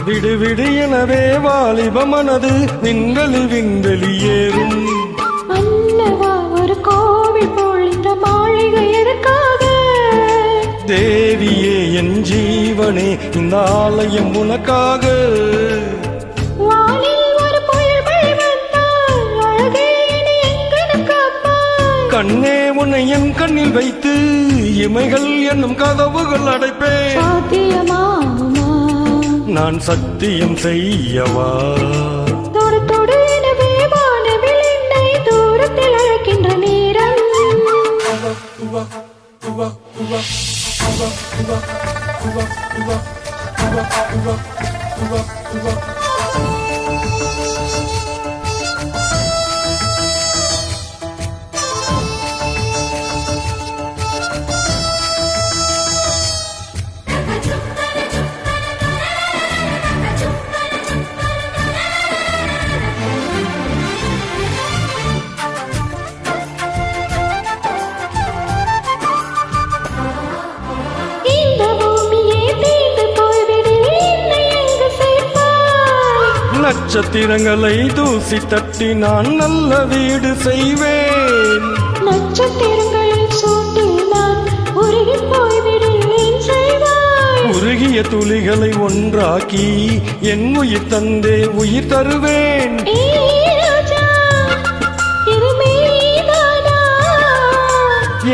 விடு விடு எனவே வாலிப மனது விண்வெளி விண்வெளியேறும். மன்னவா ஒரு கோவில் போல் இந்த மாளிகை எதற்காக? தேவியே என் ஜீவனே இந்த ஆலயம் உனக்காக. வானில் ஒரு புயல் மழை வந்தால் அழகே நீ எங்கன காப்பாய். கண்ணே உன்னை என் கண்ணில் வைத்து இமைகள் என்னும் கதவுகள் அடைப்பேன். சாத்தியமாகுமா? நான் சத்தியம் செய்யவா? தொடு தொடு எனவே வானவில் என்னை தூரத்தில் அழைக்கின்ற நேரம். நட்சத்திரங்களை தூசி தட்டி நான் நல்ல வீடு செய்வேன். நட்சத்திரங்களில் சூட்டி நான் உருகி போய்விடுவேன் செய்வாய். உருகிய துளிகளை ஒன்றாக்கி என் உயிர் தந்தே உயிர் தருவேன்.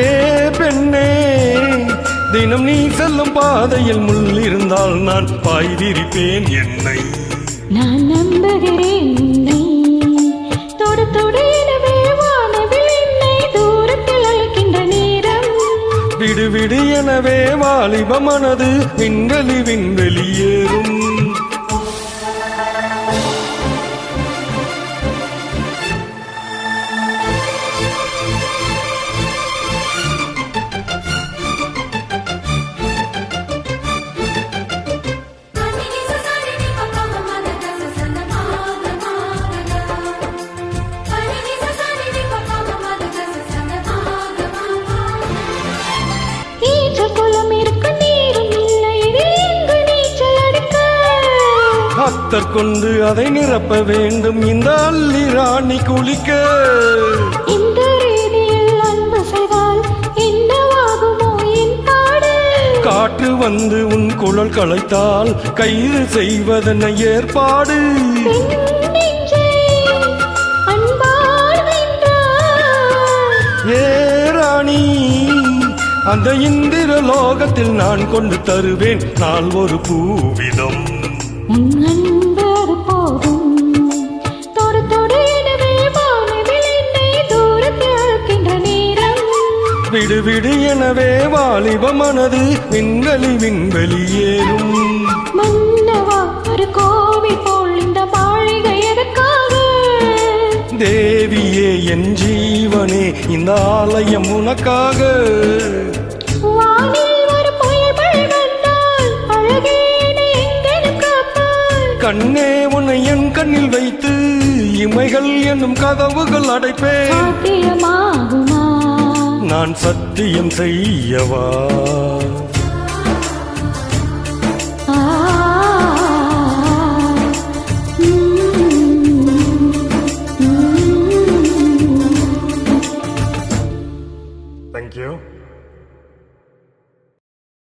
ஏ பெண்ணே, தினம் நீ செல்லும் பாதையில் முள் இருந்தால் நான் பாய் விரிப்பேன் என்னை. நான் நம்புகிறேன் உன்னை. தொடு தொடு எனவே வானவில் என்னை தூரத்தில் அழைக்கின்ற நேரம். விடு விடு எனவே வாலிப மனது விண்வெளி விண்வெளியேறும். அத்தர் கொண்டு அதை நிரப்ப வேண்டும் இந்த அள்ளி ராணி குளிக்க. இந்த ரீதியில் அன்பு செய்தால் என்னவாகுமோ என் பாடு? காற்று வந்து உன் குழல் களைத்தால் கைது செய்வதென ஏற்பாடு. ஏ ராணி, அந்த இந்திர லோகத்தில் நான் கொண்டு தருவேன் நாள் ஒரு பூவிதம். விடு விடு எனவே வாலிப மனது விண்வெளி விண்வெளியேறும். மன்னவா ஒரு கோவில் போல் இந்த மாளிகை எதற்காக? தேவியே என் ஜீவனே இந்த ஆலயம் உனக்காக. வானில் ஒரு புயல் மழை வந்தால் அழகே நீ எங்கன காப்பாய். கண்ணே உன்னை என் கண்ணில் வைத்து இமைகள் என்னும் கதவுகள் அடைப்பேன். சாத்தியமாகுமா? நான் சத்தியம் செய்யவா?